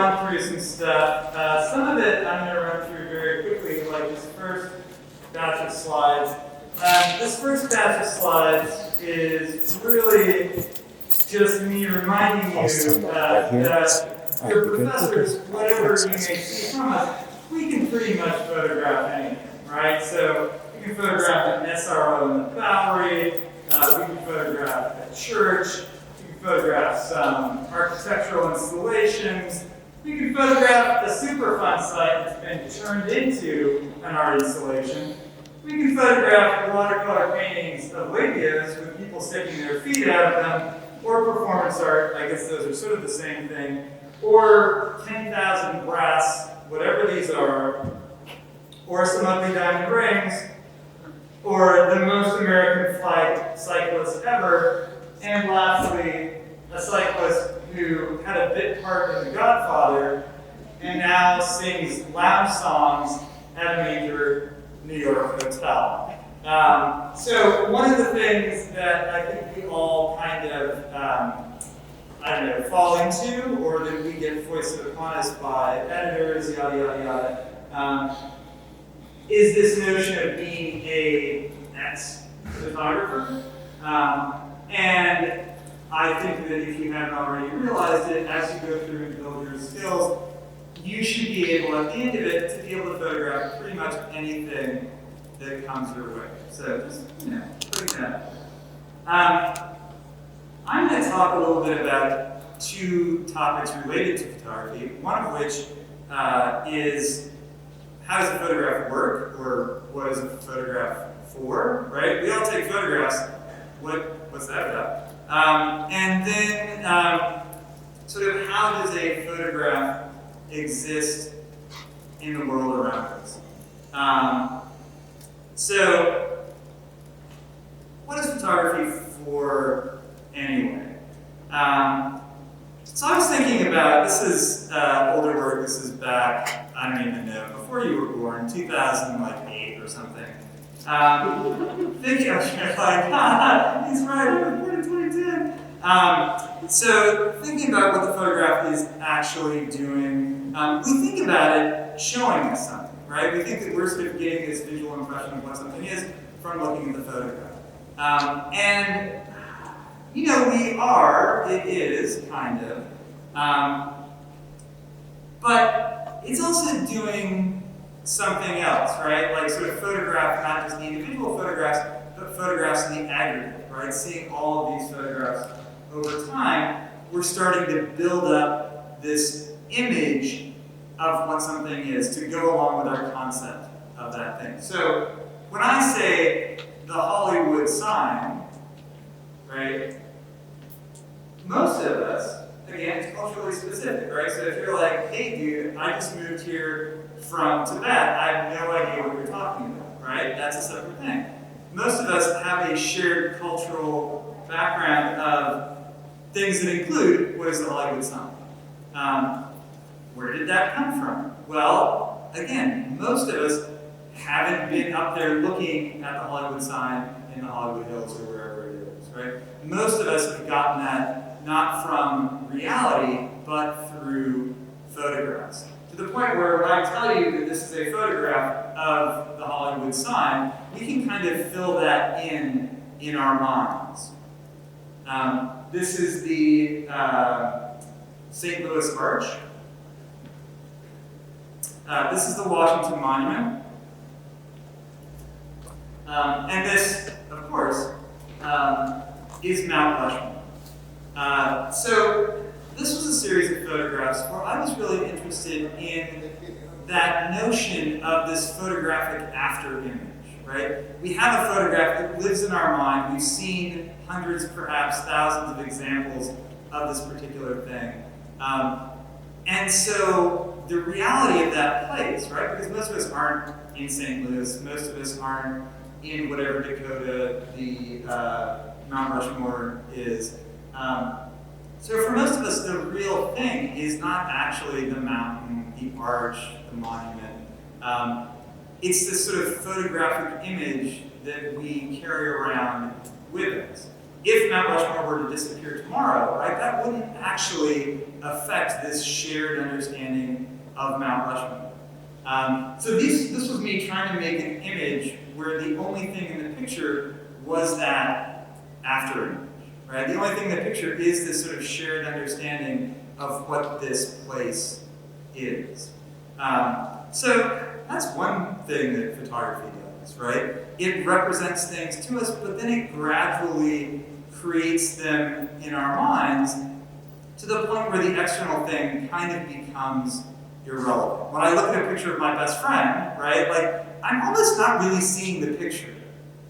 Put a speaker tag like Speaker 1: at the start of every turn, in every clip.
Speaker 1: run through some stuff. Some of it I'm going to run through very quickly, like this first batch of slides. This first batch of slides is really just me reminding you that your professors, whatever you may see from us, we can pretty much photograph anything, right? So we can photograph an SRO in the Bowery, we can photograph a church, we can photograph some architectural installations, we can photograph a super fun site that's been turned into an art installation. We can photograph watercolor paintings of labias with people sticking their feet out of them, or performance art, I guess those are sort of the same thing, or 10,000 brass, whatever these are, or some ugly diamond rings, or the most American flag cyclist ever, and lastly, a cyclist who had a bit part in The Godfather and now sings lounge songs at a major New York hotel. So one of the things that I think we all kind of, fall into, or that we get foisted upon us by editors, yada, yada, yada, is this notion of being a ex-photographer. And I think that if you haven't already realized it, as you go through and build your skills, you should be able, at the end of it, to be able to photograph pretty much anything that comes your way. So just, putting that. I'm going to talk a little bit about two topics related to photography, one of which is how does a photograph work, or what is a photograph for, right? We all take photographs. What's that about? And then sort of how does a photograph exist in the world around us? So, what is photography for anyway? So I was thinking about, this is older work, this is back, I don't even know, before you were born, 2008 or something. Thinking, I was like, he's right, I was born in 2010. So thinking about what the photograph is actually doing, we think about it showing us something, right? We think that we're sort of getting this visual impression of what something is from looking at the photograph. And we are, it is, kind of. But it's also doing something else, right? Like sort of photograph, not just the individual photographs, but photographs in the aggregate, right? Seeing all of these photographs over time, we're starting to build up this image of what something is to go along with our concept of that thing. So when I say the Hollywood sign, right, most of us, again, it's culturally specific, right? So if you're like, hey dude, I just moved here from Tibet, I have no idea what you're talking about, right? That's a separate thing. Most of us have a shared cultural background of things that include what is the Hollywood sign. Where did that come from? Well, again, most of us haven't been up there looking at the Hollywood sign in the Hollywood Hills or wherever it is, right? Most of us have gotten that not from reality, but through photographs. To the point where when I tell you that this is a photograph of the Hollywood sign, we can kind of fill that in our minds. This is the St. Louis Arch. This is the Washington Monument. And this, of course, is Mount Rushmore. So this was a series of photographs where I was really interested in that notion of this photographic after image, right? We have a photograph that lives in our mind. We've seen hundreds, perhaps thousands of examples of this particular thing. And so the reality of that place, right? Because most of us aren't in St. Louis, most of us aren't in whatever Dakota the Mount Rushmore is. So for most of us, the real thing is not actually the mountain, the arch, the monument. It's this sort of photographic image that we carry around with us. if Mount Rushmore were to disappear tomorrow, right, that wouldn't actually affect this shared understanding of Mount Rushmore. So this was me trying to make an image where the only thing in the picture was that after image, right? The only thing in the picture is this sort of shared understanding of what this place is. So that's one thing that photography does, right? It represents things to us, but then it gradually creates them in our minds to the point where the external thing kind of becomes irrelevant. When I look at a picture of my best friend, right, like, I'm almost not really seeing the picture,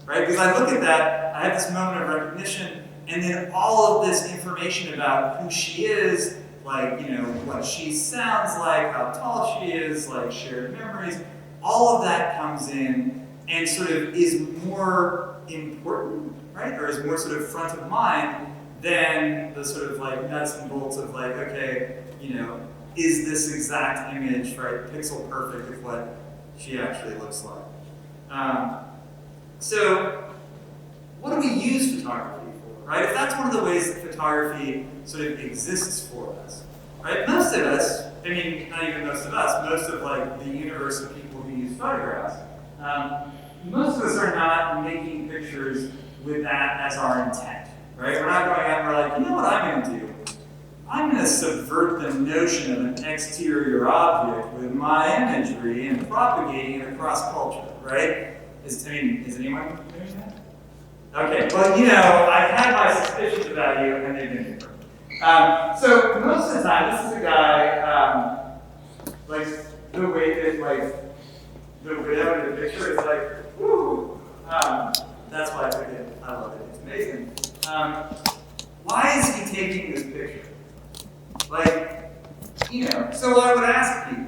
Speaker 1: right? Because I look at that, I have this moment of recognition, and then all of this information about who she is, like, you know, what she sounds like, how tall she is, like shared memories, all of that comes in and sort of is more important, right? Or is more sort of front of mind than the sort of like nuts and bolts of like, okay, you know, is this exact image, right, pixel perfect of what she actually looks like? So what do we use photography for, right? If that's one of the ways that photography sort of exists for us, right? Most of us, I mean, not even most of us, most of like the universe of people who use photographs, most of us are not making pictures with that as our intent, right? We're not going out and we're like, you know what I'm going to do? I'm going to subvert the notion of an exterior object with my imagery and propagating it across culture, right? Is anyone doing that? Okay, well, you know, I've had my suspicions about you, and they've been confirmed. So most of the time, this is a guy, like, the way that, like, the widow in the picture is like, woo! That's why I took it. I love it. It's amazing. Why is he taking this picture? Like, you know, so I would ask people,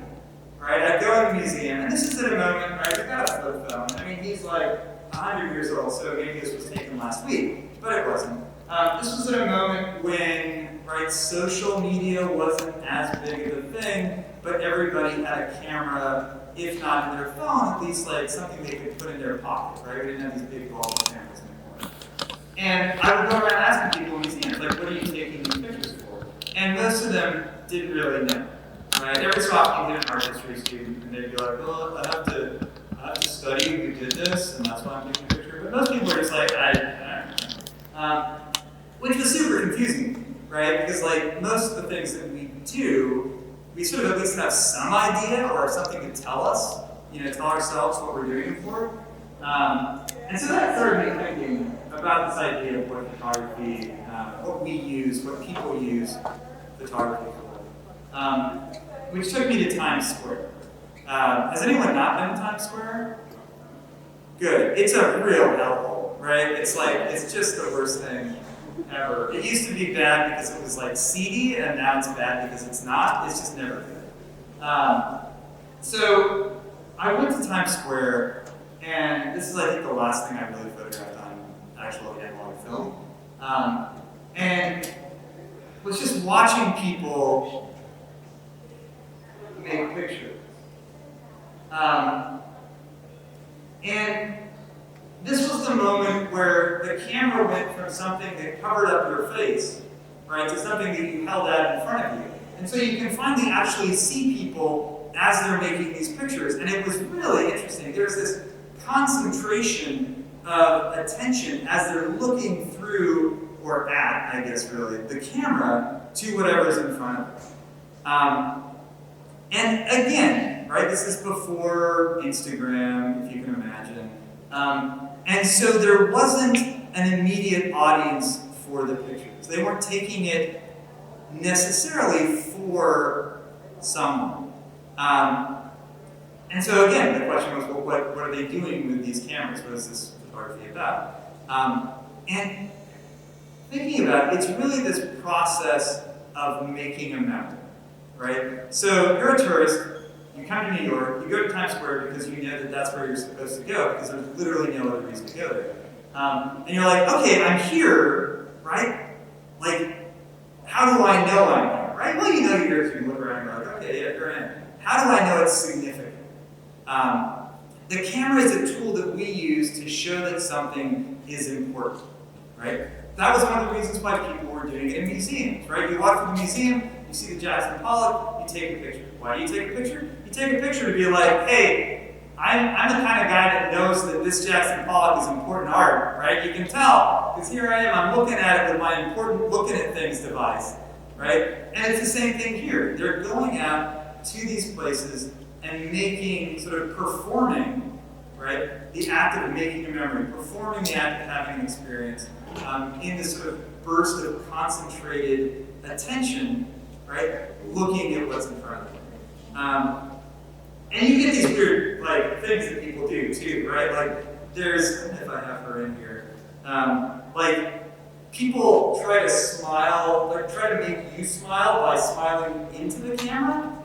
Speaker 1: right? I'd go to the museum, and this is at a moment, right? We've got a flip phone. I mean, he's like 100 years old, so maybe this was taken last week, but it wasn't. This was at a moment when, right, social media wasn't as big of a thing, but everybody had a camera, if not in their phone, at least like something they could put in their pocket, right? We didn't have these big bulky cameras anymore. And I would go around asking people in museums, like, what are you taking these pictures for? And most of them didn't really know. Right? Every so often you get an art history student, and they'd be like, well, I have to study who did this, and that's why I'm taking a picture. But most people are just like, I don't know. Which was super confusing, right? Because like most of the things that we do, we sort of at least have some idea or something to tell us, you know, tell ourselves what we're doing it for. And so that started me thinking about this idea of what photography, what we use, what people use photography for. Which took me to Times Square. Has anyone not been to Times Square? Good. It's a real hellhole, right? It's like, it's just the worst thing ever. It used to be bad because it was like seedy, and now it's bad because it's not. It's just never good. So I went to Times Square, and this is, I think, the last thing I really photographed on actual analog film. And was just watching people make pictures. And this was the moment where the camera went from something that covered up your face, right, to something that you held out in front of you. And so you can finally actually see people as they're making these pictures. And it was really interesting. There's this concentration of attention as they're looking through, or at, I guess really, the camera to whatever's in front of them. And again, right, this is before Instagram, if you can imagine. And so there wasn't an immediate audience for the pictures. They weren't taking it necessarily for someone. And so again, the question was, well, what are they doing with these cameras? What is this photography about? And thinking about it, it's really this process of making a memory, right? So you're a tourist, you come to New York, you go to Times Square because you know that that's where you're supposed to go, because there's literally no other reason to go there. And you're like, okay, I'm here, right? Like, how do I know I'm here, right? Well, you know you're here, so you look around and you're like, okay, yeah, you're in. How do I know it's significant? The camera is a tool that we use to show that something is important, right? that was one of the reasons why people were doing it in museums, right? You walk through the museum, you see the Jackson Pollock, you take a picture. Why do you take a picture? You take a picture to be like, hey, I'm the kind of guy that knows that this Jackson Pollock is important art, right? You can tell, because here I am, I'm looking at it with my important looking at things device, right? And it's the same thing here. They're going out to these places and making, sort of performing, right? The act of making a memory, performing the act of having an experience in this sort of burst of concentrated attention, right? Looking at what's in front of them. And you get these weird like things that people do too, right? Like there's, I don't know if I have her in here, like people try to smile, like try to make you smile by smiling into the camera,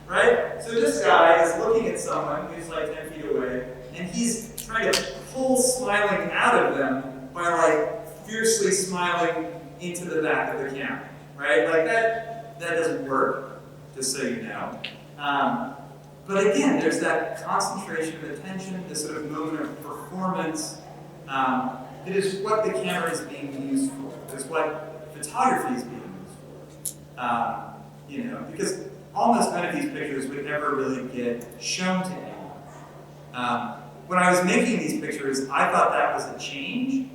Speaker 1: right? So this guy is looking at someone who's like 10 feet away, and he's trying to pull smiling out of them by like fiercely smiling into the back of the camera, right? Like that doesn't work, just so you know. But again, there's that concentration of attention, this sort of moment of performance. It is what the camera is being used for. It's what photography is being used for. You know, because almost none of these pictures would ever really get shown to anyone. When I was making these pictures, I thought that was a change.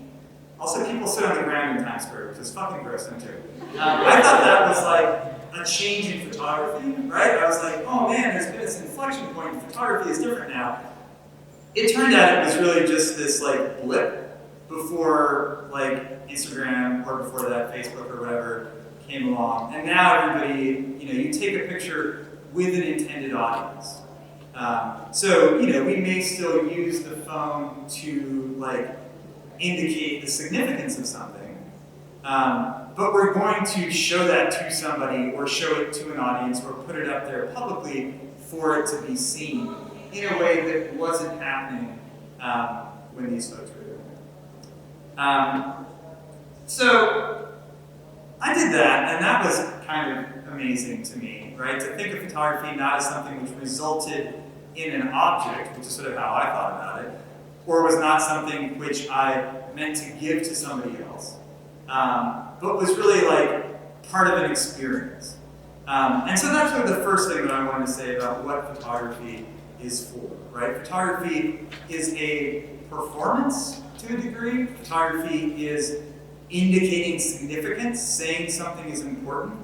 Speaker 1: Also, people sit on the ground in Times Square, which is fucking gross, too. I thought that was like a change in photography, right? I was like, oh man, there's been this inflection point. Photography is different now. It turned out it was really just this like blip before like Instagram or before that Facebook or whatever came along. And now everybody, you know, you take a picture with an intended audience. So, you know, we may still use the phone to like indicate the significance of something. But we're going to show that to somebody or show it to an audience or put it up there publicly for it to be seen in a way that wasn't happening when these folks were doing it. So I did that, and that was kind of amazing to me, right? To think of photography not as something which resulted in an object, which is sort of how I thought about it, or was not something which I meant to give to somebody else. But was really like part of an experience. And so that's sort of the first thing that I wanted to say about what photography is for, right? Photography is a performance to a degree. Photography is indicating significance, saying something is important,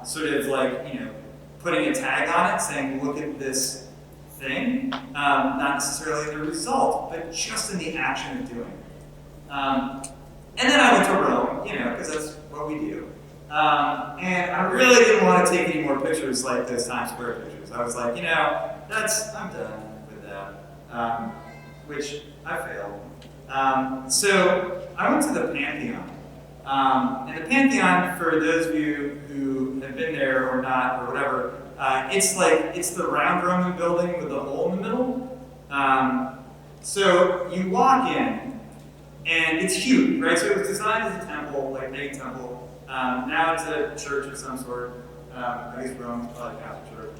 Speaker 1: sort of like, you know, putting a tag on it, saying, look at this thing, not necessarily the result, but just in the action of doing it. And then I went to Rome, you know, because that's what we do. And I really didn't want to take any more pictures like those Times Square pictures. I was like, you know, I'm done with that, which I failed. So I went to the Pantheon. And the Pantheon, for those of you who have been there or not or whatever, it's the round Roman building with the hole in the middle. So you walk in, and it's huge, right? So it was designed as a temple, like any temple. Now it's a church of some sort. I guess Rome's probably a Catholic church.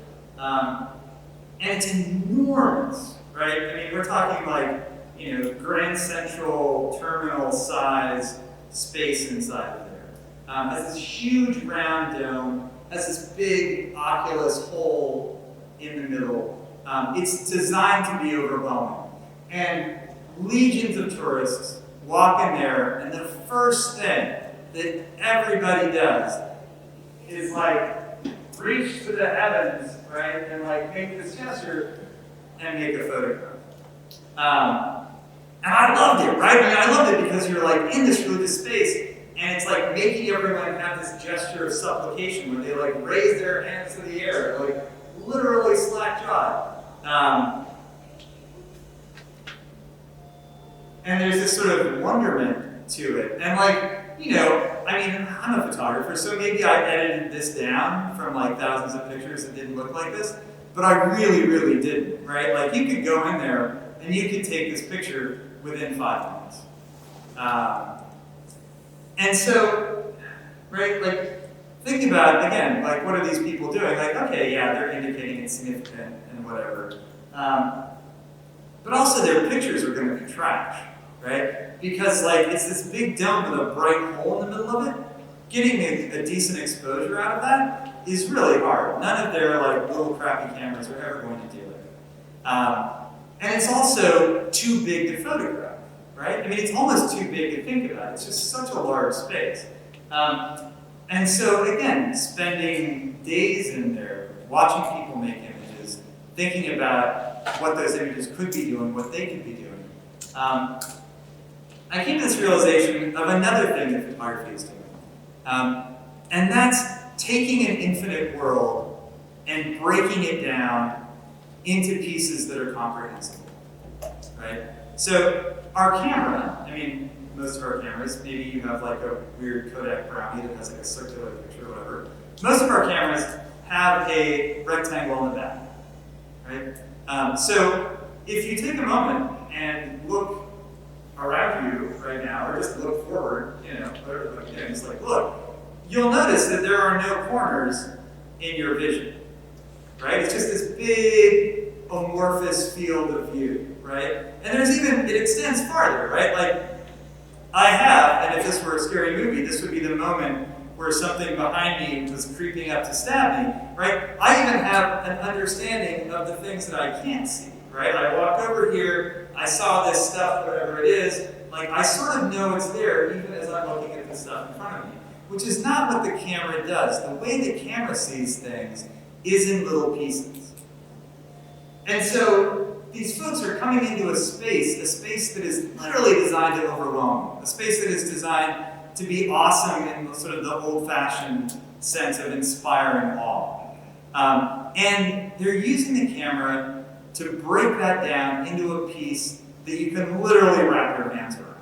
Speaker 1: And it's enormous, right? I mean, we're talking like, you know, Grand Central terminal size space inside of there. Has this huge round dome, has this big oculus hole in the middle. It's designed to be overwhelming. And legions of tourists walk in there, and the first thing that everybody does is like reach to the heavens, right, and like make this gesture and make a photograph. And I loved it, right? I mean, I loved it because you're like in this religious space, and it's like making everyone have this gesture of supplication where they like raise their hands to the air, like literally slack-jawed. And there's this sort of wonderment to it. And like, you know, I mean, I'm a photographer, so maybe I edited this down from like thousands of pictures that didn't look like this, but I really, really didn't, right? Like you could go in there and you could take this picture within 5 minutes. And so, right, like, think about, again, like, what are these people doing? Like, okay, yeah, they're indicating it's significant and whatever. But also their pictures are going to be trash, right? Because like it's this big dome with a bright hole in the middle of it. Getting a decent exposure out of that is really hard. None of their like little crappy cameras are ever going to do it. And it's also too big to photograph, right? I mean, it's almost too big to think about. It's just such a large space. And so again, spending days in there, watching people make images, thinking about what those images could be doing, what they could be doing. I came to this realization of another thing that photography is doing. And that's taking an infinite world and breaking it down into pieces that are comprehensible, right? So our camera, I mean, most of our cameras, maybe you have like a weird Kodak Brownie that has like a circular picture or whatever. Most of our cameras have a rectangle in the back, right? So if you take a moment and look around you right now, or just look forward, you know, just like look, you'll notice that there are no corners in your vision, right? It's just this big amorphous field of view, right? And there's even, it extends farther, right? Like I have, and if this were a scary movie, this would be the moment where something behind me was creeping up to stab me, right? I even have an understanding of the things that I can't see, right? I walk over here, I saw this stuff, whatever it is, like I sort of know it's there even as I'm looking at the stuff in front of me, which is not what the camera does. The way the camera sees things is in little pieces. And so these folks are coming into a space that is literally designed to overwhelm, a space that is designed to be awesome in sort of the old-fashioned sense of inspiring awe. And they're using the camera to break that down into a piece that you can literally wrap your hands around.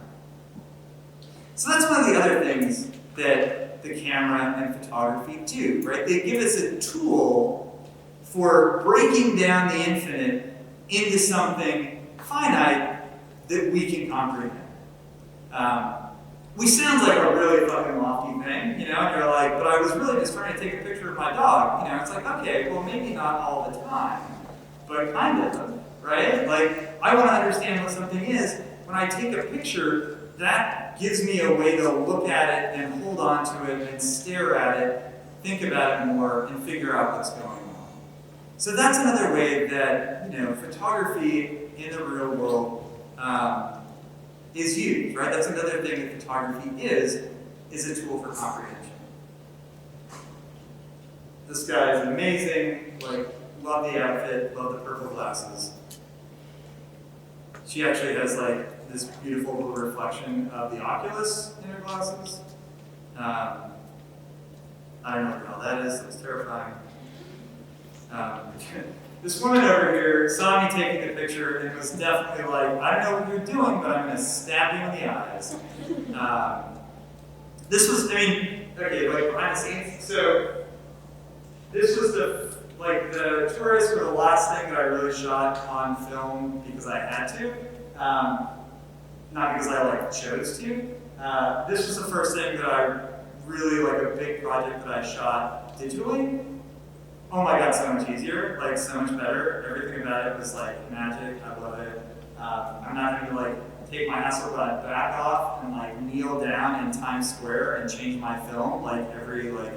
Speaker 1: So that's one of the other things that the camera and photography do, right? They give us a tool for breaking down the infinite into something finite that we can comprehend. Which sounds like a really fucking lofty thing, you know, and you're like, but I was really just trying to take a picture of my dog. You know, it's like, okay, well maybe not all the time, but kind of, right? Like, I want to understand what something is. When I take a picture, that gives me a way to look at it and hold on to it and stare at it, think about it more, and figure out what's going on. So that's another way that, you know, photography in the real world is used, right? That's another thing that photography is a tool for comprehension. This guy is amazing, like, love the outfit, love the purple glasses. She actually has like this beautiful little reflection of the Oculus in her glasses. I don't know what the hell that is, that's terrifying. This woman over here saw me taking the picture and was definitely like, I don't know what you're doing, but I'm going to stab you in the eyes. This was, I mean, okay, like behind the scenes. So this was the tourists were the last thing that I really shot on film because I had to, not because I like chose to. This was the first thing that I really, like a big project that I shot digitally. Oh my god, so much easier, like so much better. Everything about it was like magic, I love it. I'm not having to like take my Hasselblad back off and like kneel down in Times Square and change my film like every like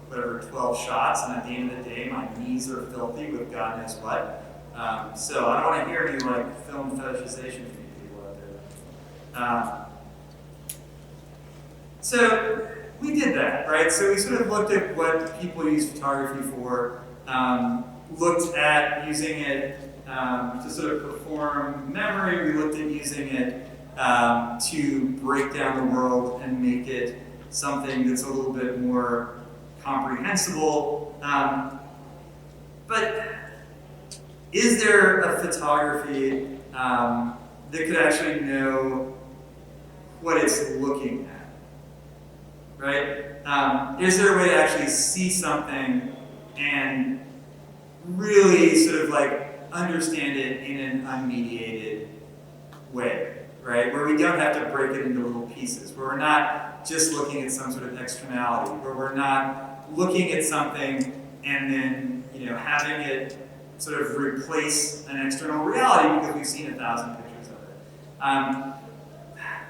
Speaker 1: whatever 12 shots, and at the end of the day my knees are filthy with God knows what. So I don't want to hear any like film fetishization from you people out there. So we did that, right? So we sort of looked at what people use photography for, looked at using it to sort of perform memory. We looked at using it to break down the world and make it something that's a little bit more comprehensible. But is there a photography that could actually know what it's looking at? Right? Is there a way to actually see something and really sort of like understand it in an unmediated way, right? Where we don't have to break it into little pieces, where we're not just looking at some sort of externality, where we're not looking at something and then, you know, having it sort of replace an external reality because we've seen 1,000 pictures of it.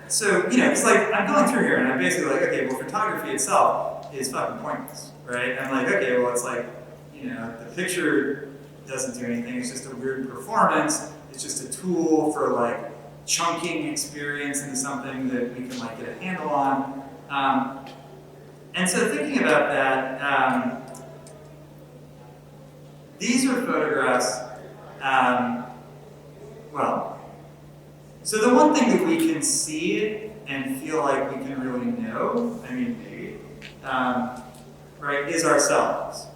Speaker 1: So, because like, I'm going through here and I'm basically like, okay, well, photography itself is fucking pointless, right? I'm like, okay, well, it's like, the picture doesn't do anything, it's just a weird performance, it's just a tool for like chunking experience into something that we can like get a handle on. And so thinking about that, these are photographs, so the one thing that we can see and feel like we can really know, maybe, right, is ourselves,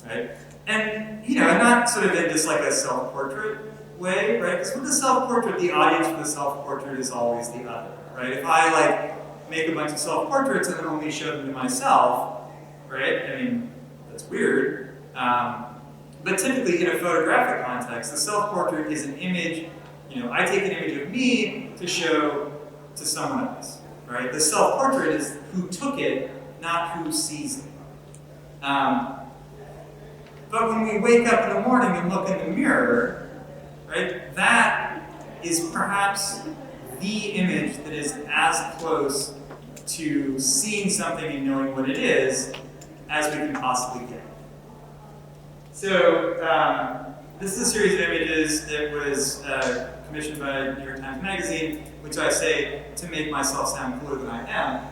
Speaker 1: right? And, I'm not sort of in just like a self-portrait way, right? Because with the self-portrait, the audience for the self-portrait is always the other, right? If I like make a bunch of self-portraits and then only show them to myself, right? That's weird. But typically in a photographic context, the self-portrait is an image, I take an image of me to show to someone else, right? The self-portrait is who took it, not who sees it. But when we wake up in the morning and look in the mirror, right, that is perhaps the image that is as close to seeing something and knowing what it is as we can possibly get. So this is a series of images that was commissioned by New York Times Magazine, which I say to make myself sound cooler than I am,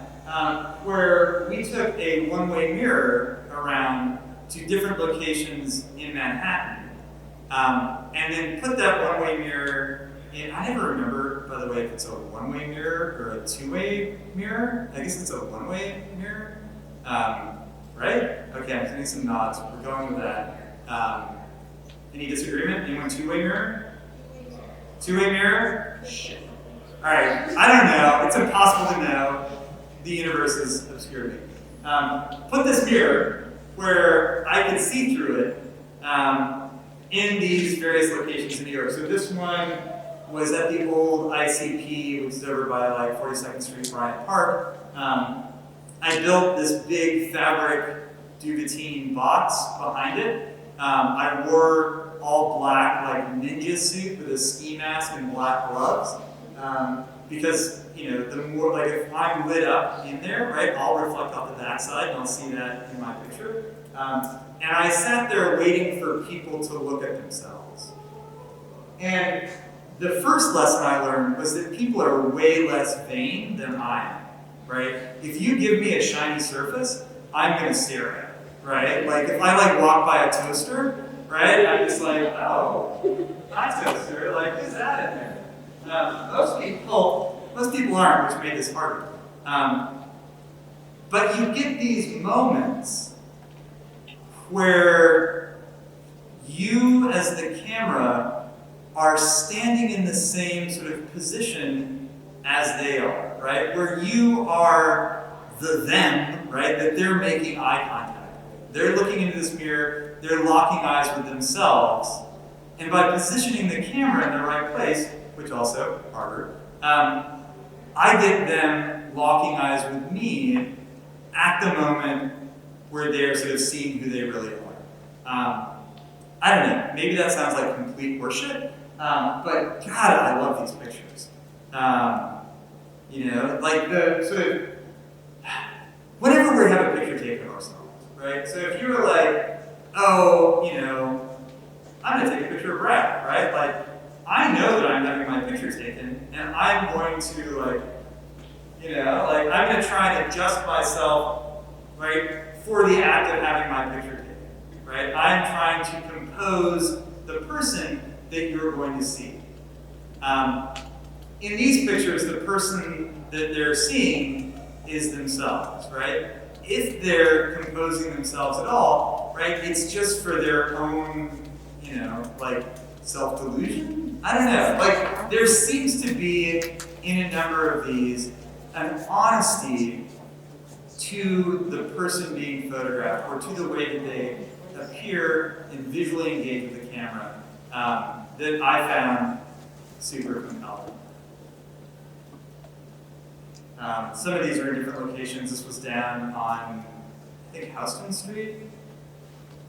Speaker 1: where we took a one-way mirror around to different locations in Manhattan, and then put that one-way mirror in, I never remember, by the way, if it's a one-way mirror or a two-way mirror. I guess it's a one-way mirror, right? Okay, I'm getting some nods, we're going with that. Any disagreement? Anyone two-way mirror? Two-way mirror? Shit. All right, I don't know. It's impossible to know. The universe is obscure to me. Put this mirror where I could see through it in these various locations in New York. So this one was at the old ICP, which is over by like 42nd Street, Bryant Park. I built this big fabric duvetine box behind it. I wore all black, like ninja suit with a ski mask and black gloves, because the more like if I'm lit up in there, right, I'll reflect off the backside and I'll see that in my picture. And I sat there waiting for people to look at themselves. And the first lesson I learned was that people are way less vain than I am, right? If you give me a shiny surface, I'm gonna stare at it. Right? Like if I like walk by a toaster, right? I'm just like, oh, hi toaster, like who's that in there? Most people aren't, which made this harder. But you get these moments where you as the camera are standing in the same sort of position as they are, right? Where you are the them, right? That they're making eye contact. They're looking into this mirror, they're locking eyes with themselves, and by positioning the camera in the right place, which also harder, I get them locking eyes with me at the moment where they're sort of seeing who they really are. I don't know, maybe that sounds like complete horseshit, but God, I love these pictures. Like the sort of, whenever we have a picture taken of ourselves, right? So if you were like, oh, I'm gonna take a picture of Brad, right? Like, I know that I'm having my picture taken, and I'm going to I'm gonna try and adjust myself, right, for the act of having my picture taken, right? I'm trying to compose the person that you're going to see. In these pictures, the person that they're seeing is themselves, right? If they're composing themselves at all, right, it's just for their own, like self-delusion? I don't know. Like, there seems to be, in a number of these, an honesty to the person being photographed or to the way that they appear and visually engage with the camera that I found super compelling. Some of these are in different locations. This was down on, I think, Houston Street.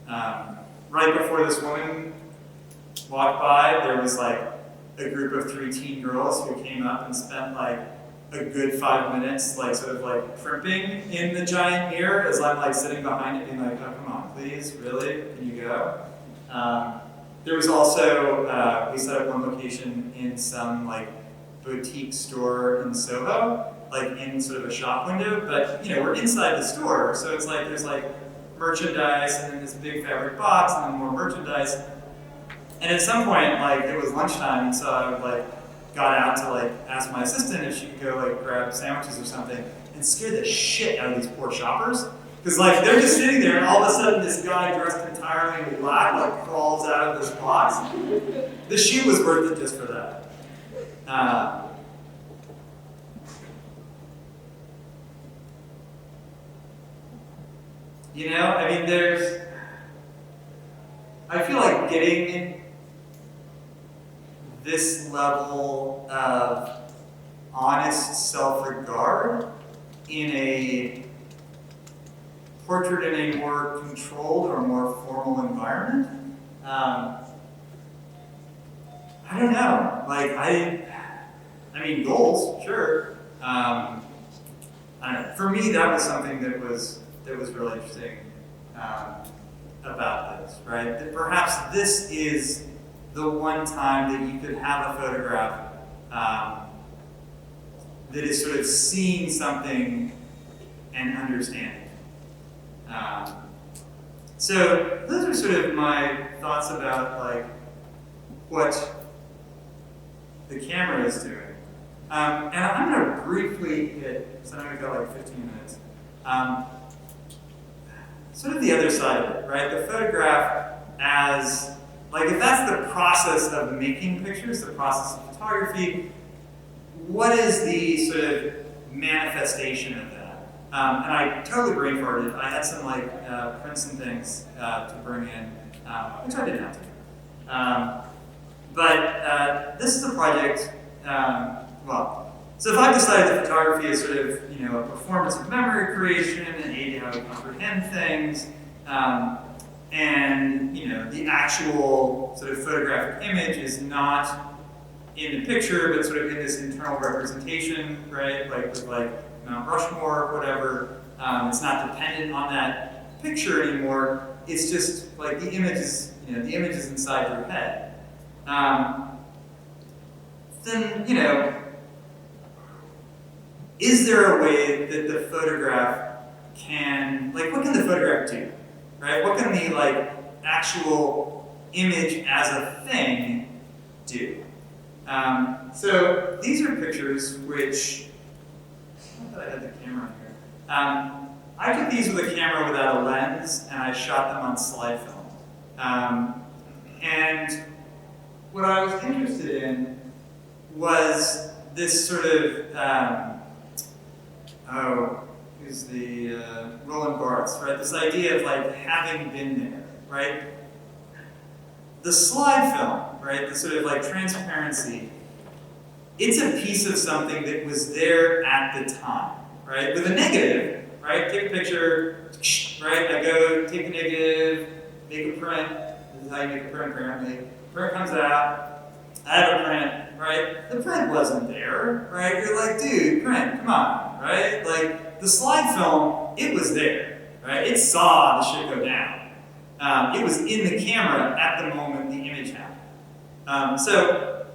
Speaker 1: Right before this woman walked by, there was like a group of 3 teen girls who came up and spent like a good 5 minutes, like sort of like primping in the giant mirror as I'm like sitting behind it being like, oh, come on, please, really, can you go? There was also, we set up one location in some like boutique store in Soho, like in sort of a shop window, but you know, we're inside the store, so it's like there's like merchandise and then this big fabric box and then more merchandise. And at some point, like it was lunchtime, and so I like got out to like ask my assistant if she could go like grab sandwiches or something, and scared the shit out of these poor shoppers. Because like they're just sitting there, and all of a sudden this guy dressed entirely in black like crawls out of this box. The shoe was worth it just for that. You know, I mean, I feel like getting this level of honest self-regard in a portrait in a more controlled or more formal environment. I don't know. Like I mean, goals, sure. I don't know. For me, that was something that was really interesting about this, right? That perhaps this is the one time that you could have a photograph that is sort of seeing something and understanding. So those are sort of my thoughts about like what the camera is doing. And I'm going to briefly hit, so I'm going to go like 15 minutes, sort of the other side of it, right? The photograph as, like if that's the process of making pictures, the process of photography, what is the sort of manifestation of that? And I totally brain farted. I had some like prints and things to bring in, which I didn't have to. But this is a project, so if I've decided that photography is sort of, you know, a performance of memory creation and aid how we comprehend things, and, you know, the actual sort of photographic image is not in the picture, but sort of in this internal representation, right? Like with like Mount Rushmore or whatever. It's not dependent on that picture anymore. It's just like the image is, you know, the image is inside your head. Then, you know, is there a way that the photograph can, like, what can the photograph do, right? What can the, like, actual image as a thing do? So these are pictures which, I thought I had the camera on here. I took these with a camera without a lens, and I shot them on slide film. And what I was interested in was this sort of, who's the Roland Barthes, right? This idea of like having been there, right? The slide film, right? The sort of like transparency, it's a piece of something that was there at the time, right? With a negative, right? Take a picture, right? I go take a negative, make a print. This is how you make a print apparently. Print comes out, I have a print, right? The print wasn't there, right? You're like, dude, print, come on, right? Like, the slide film, it was there, right? It saw the shit go down. It was in the camera at the moment the image happened. So,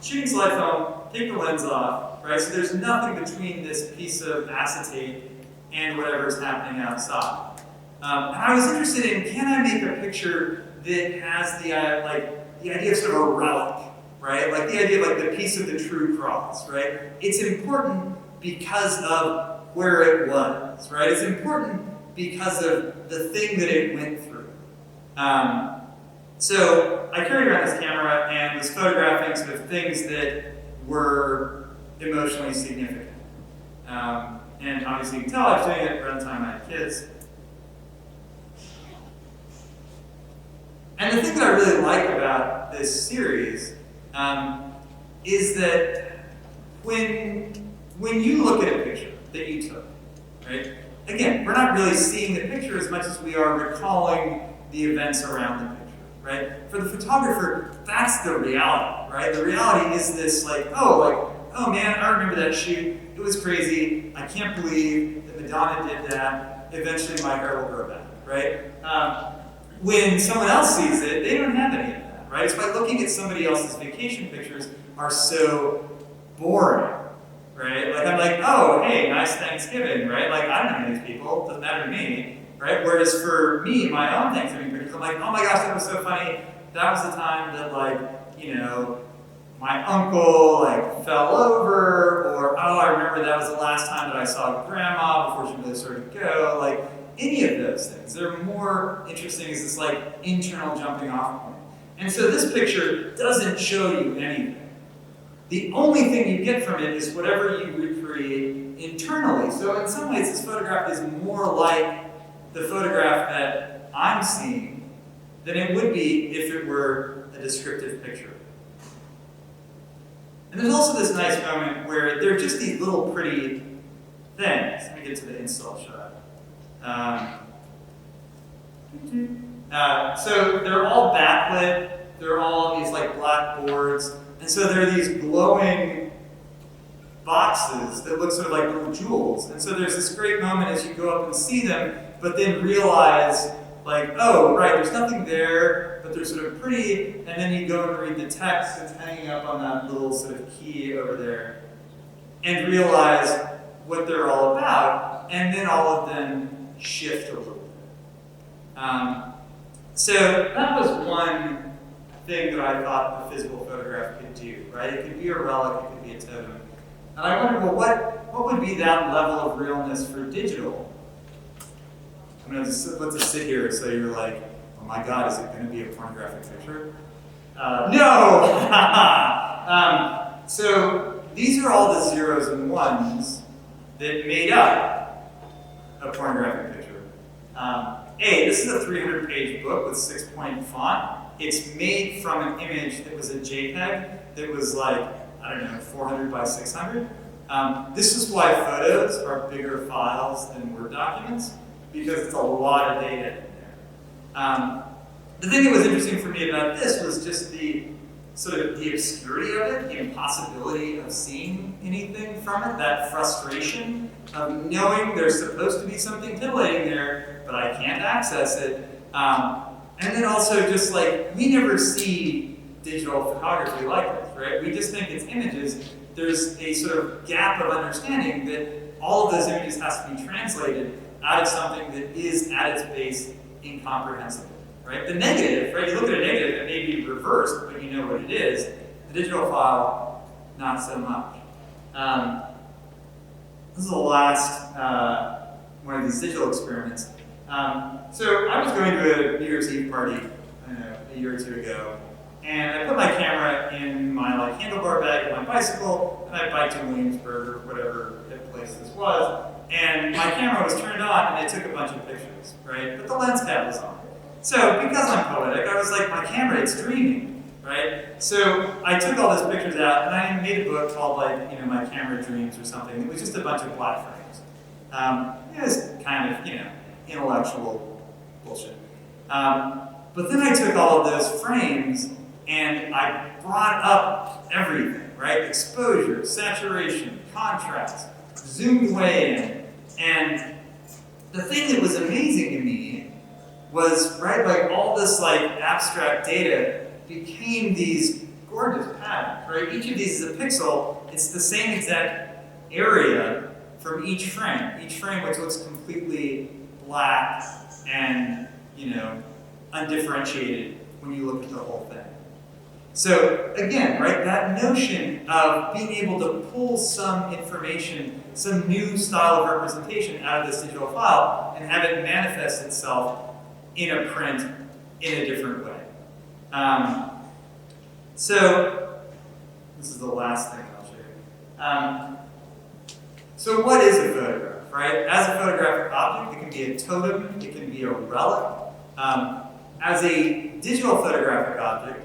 Speaker 1: shooting slide film, take the lens off, right? So there's nothing between this piece of acetate and whatever's happening outside. And I was interested in, can I make a picture that has the idea of sort of a relic, right? Like the idea of like the piece of the true cross, right? It's important because of where it was, right? It's important because of the thing that it went through. So I carried around this camera and was photographing sort of things that were emotionally significant. And obviously you can tell I was doing it around the time I had kids. And the thing that I really like about this series is that when you look at a picture that you took, right? Again, we're not really seeing the picture as much as we are recalling the events around the picture, right? For the photographer, that's the reality, right? The reality is this like, oh man, I remember that shoot. It was crazy. I can't believe that Madonna did that. Eventually my hair will grow back, right? When someone else sees it, they don't have any of that, right? It's by looking at somebody else's vacation pictures are so boring, right? Like I'm like, oh, hey, nice Thanksgiving, right? Like I don't know these people, doesn't matter to me, right? Whereas for me, my own Thanksgiving pictures, I'm like, oh my gosh, that was so funny. That was the time that like, you know, my uncle like fell over, or oh, I remember that was the last time that I saw grandma before she really started to go. Like any of those things, they're more interesting as this like internal jumping off point. And so this picture doesn't show you anything. The only thing you get from it is whatever you recreate internally. So in some ways, this photograph is more like the photograph that I'm seeing than it would be if it were a descriptive picture. And there's also this nice moment where they're just these little pretty things. Let me get to the install shot. So they're all backlit. They're all on these like black boards. And so there are these glowing boxes that look sort of like little jewels. And so there's this great moment as you go up and see them, but then realize like, oh, right, there's nothing there, but they're sort of pretty, and then you go and read the text that's hanging up on that little sort of key over there, and realize what they're all about, and then all of them shift a little bit. So that was one thing that I thought the physical photograph could do, right? It could be a relic, it could be a totem. And I wondered, well, what would be that level of realness for digital? I'm going to let's just sit here so you're like, oh my God, is it going to be a pornographic picture? No! So these are all the zeros and ones that made up a pornographic picture. This is a 300-page book with 6-point font. It's made from an image that was a JPEG that was like, I don't know, 400 by 600. This is why photos are bigger files than Word documents, because it's a lot of data in there. The thing that was interesting for me about this was just the sort of the obscurity of it, the impossibility of seeing anything from it, that frustration of knowing there's supposed to be something titillating there, but I can't access it. And then also just like, we never see digital photography like this, right? We just think it's images. There's a sort of gap of understanding that all of those images has to be translated out of something that is at its base incomprehensible, right? The negative, right? You look at a negative, it may be reversed, but you know what it is. The digital file, not so much. This is the last one of these digital experiments. So I was going to a New Year's Eve party, I don't know, a year or two ago, and I put my camera in my like handlebar bag of my bicycle, and I biked to Williamsburg or whatever place this was, and my camera was turned on, and it took a bunch of pictures, right? But the lens pad was on. So because I'm poetic, I was like, my camera, it's dreaming, right? So I took all those pictures out, and I made a book called like, you know, My Camera Dreams or something. It was just a bunch of black frames. It was kind of, you know, intellectual bullshit. But then I took all of those frames and I brought up everything, right? Exposure, saturation, contrast, zoomed way in. And the thing that was amazing to me was, right, like all this like abstract data became these gorgeous patterns, right? Each of these is a pixel. It's the same exact area from each frame which looks completely black and, you know, undifferentiated when you look at the whole thing. So again, right, that notion of being able to pull some information, some new style of representation out of this digital file and have it manifest itself in a print in a different way. So this is the last thing I'll show you. So what is a photograph, right? As a photographic object, it can be a totem, it can be a relic. As a digital photographic object,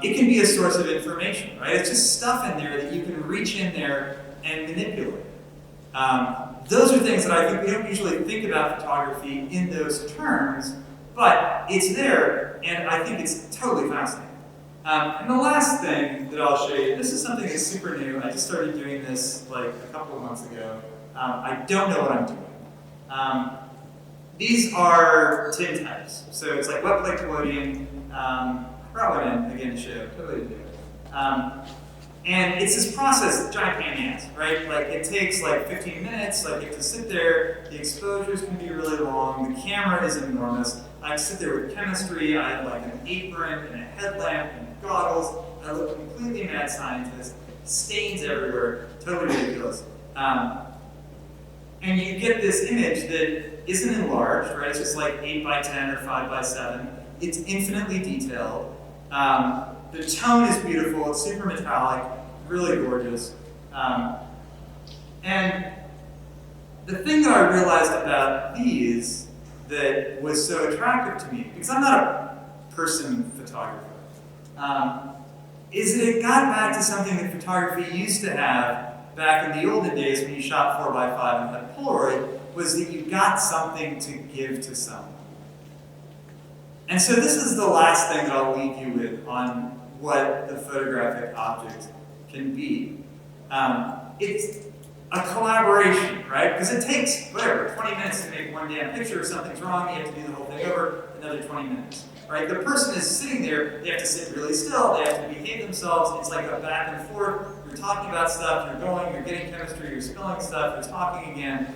Speaker 1: it can be a source of information, right? It's just stuff in there that you can reach in there and manipulate. Those are things that I think we don't usually think about photography in those terms, but it's there, and I think it's totally fascinating. And the last thing that I'll show you, this is something that's super new. I just started doing this like a couple of months ago. I don't know what I'm doing. These are tin types. So it's like wet plate collodion. I brought one in again to show. Totally didn't do it. And it's this process, giant pain in the ass, right? Like it takes like 15 minutes, like you have to sit there, the exposures can be really long, the camera is enormous. I sit there with chemistry, I have like an apron and a headlamp and goggles, I look completely mad scientist, stains everywhere, totally ridiculous. And you get this image that isn't enlarged, right? It's just like 8 by 10 or 5 by 7. It's infinitely detailed. The tone is beautiful, it's super metallic, really gorgeous. And the thing that I realized about these that was so attractive to me, because I'm not a person photographer, is that it got back to something that photography used to have back in the olden days when you shot 4x5 and had Polaroid, was that you got something to give to someone. And so this is the last thing that I'll leave you with on what the photographic object can be. It's a collaboration, right? Because it takes, whatever, 20 minutes to make one damn picture. If something's wrong, you have to do the whole thing over, another 20 minutes, right? The person is sitting there, they have to sit really still, they have to behave themselves. It's like a back and forth. You're talking about stuff, you're going, you're getting chemistry, you're spilling stuff, you're talking again.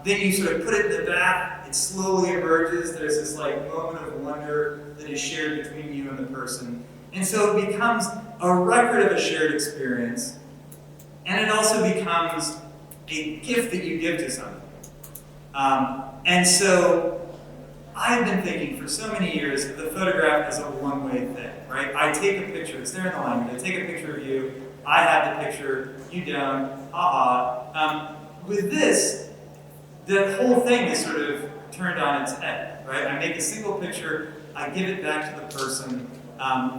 Speaker 1: Then you sort of put it in the back, it slowly emerges. There's this like moment of wonder that is shared between you and the person. And so it becomes a record of a shared experience, and it also becomes a gift that you give to someone. And so I've been thinking for so many years of the photograph as a one-way thing, right? I take a picture, it's there in the language, I take a picture of you, I have the picture, you don't, with this, the whole thing is sort of turned on its head, right? I make a single picture, I give it back to the person,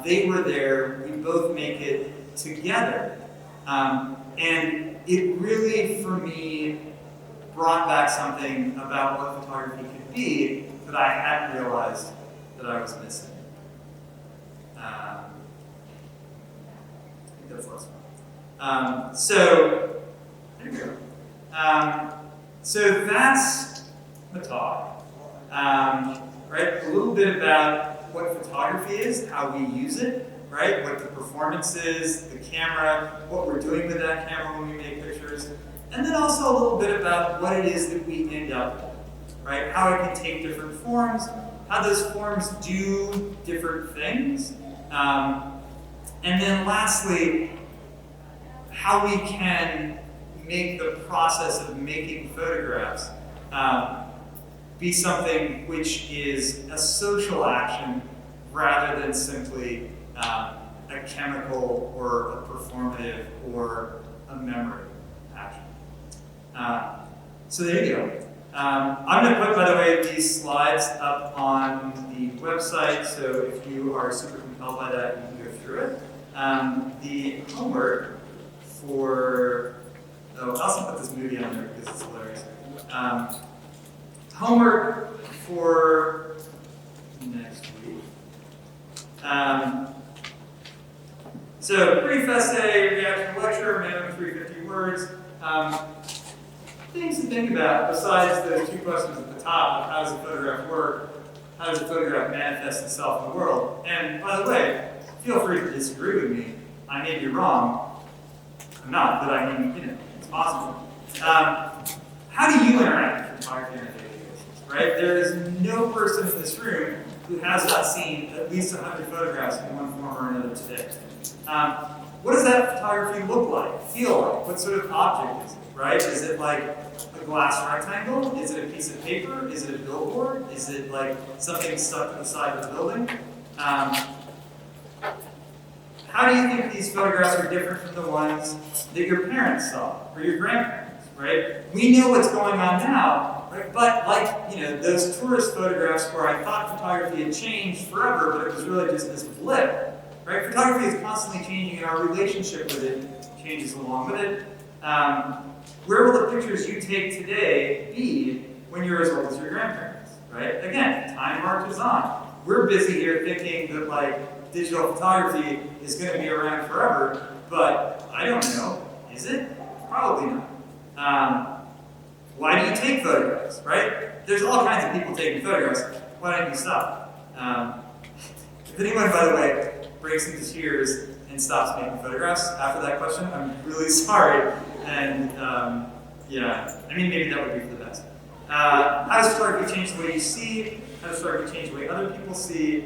Speaker 1: they were there, we both make it together. And it really, for me, brought back something about what photography could be that I hadn't realized that I was missing. I think that's less fun. So, there you go. So that's the talk. Right? A little bit about what photography is, how we use it, right? What the performance is, the camera, what we're doing with that camera when we make pictures, and then also a little bit about what it is that we end up with, right? How it can take different forms, how those forms do different things, and then lastly, how we can make the process of making photographs be something which is a social action rather than simply a chemical or a performative or a memory action. So there you go. I'm going to put, by the way, these slides up on the website, so if you are super compelled by that, you can go through it. The homework for, I'll also put this movie on there because it's hilarious. Homework for next week. So, brief essay, reaction lecture, minimum 350 words. Things to think about besides those two questions at the top of how does a photograph work, how does a photograph manifest itself in the world. And by the way, feel free to disagree with me. I may be wrong. I'm not, but I mean, it's possible. How do you interact with photography on a daily basis, right? There is no person in this room who has not seen at least 100 photographs in one form or another today. What does that photography look like, feel like? What sort of object is it, right? Is it like a glass rectangle? Is it a piece of paper? Is it a billboard? Is it like something stuck to the side of the building? How do you think these photographs are different from the ones that your parents saw or your grandparents, right? We know what's going on now, right? But like, those tourist photographs where I thought photography had changed forever, but it was really just this blip, right? Photography is constantly changing and our relationship with it changes along with it. Where will the pictures you take today be when you're as old as your grandparents, right? Again, time marches on. we're busy here thinking that like digital photography is going to be around forever, but I don't know. Is it? Probably not. Why do you take photographs, right? There's all kinds of people taking photographs. Why don't you stop? If anyone, by the way, breaks into tears and stops making photographs after that question, I'm really sorry. And yeah, I mean, maybe that would be for the best. How does photography change the way you see? How does photography change the way other people see?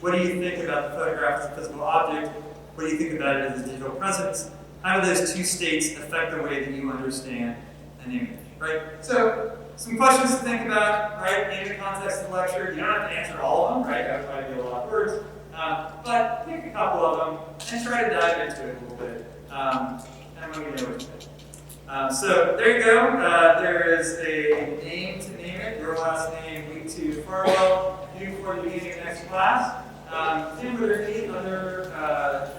Speaker 1: What do you think about the photograph as a physical object? What do you think about it as a digital presence? How do those two states affect the way that you understand an image, right? So, some questions to think about, right, in the context of the lecture. You don't have to answer all of them, right? That would probably be a lot of words. But pick a couple of them and try to dive into it a little bit. And let me know what you think. So there you go. There is a name to name it. Your last name, week 2, Farwell, due for the beginning of next class. Tim, were there any other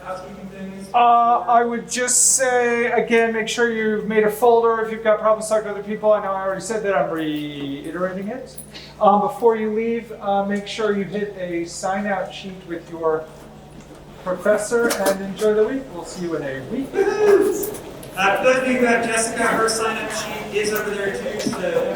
Speaker 1: housekeeping things?
Speaker 2: I would just say, again, make sure you've made a folder if you've got problems talking to other people. I know I already said that, I'm reiterating it. Before you leave, make sure you hit a sign-out sheet with your professor and enjoy the week. We'll see you in a week.
Speaker 1: For those of you who have Jessica, her sign-up sheet is over there too. So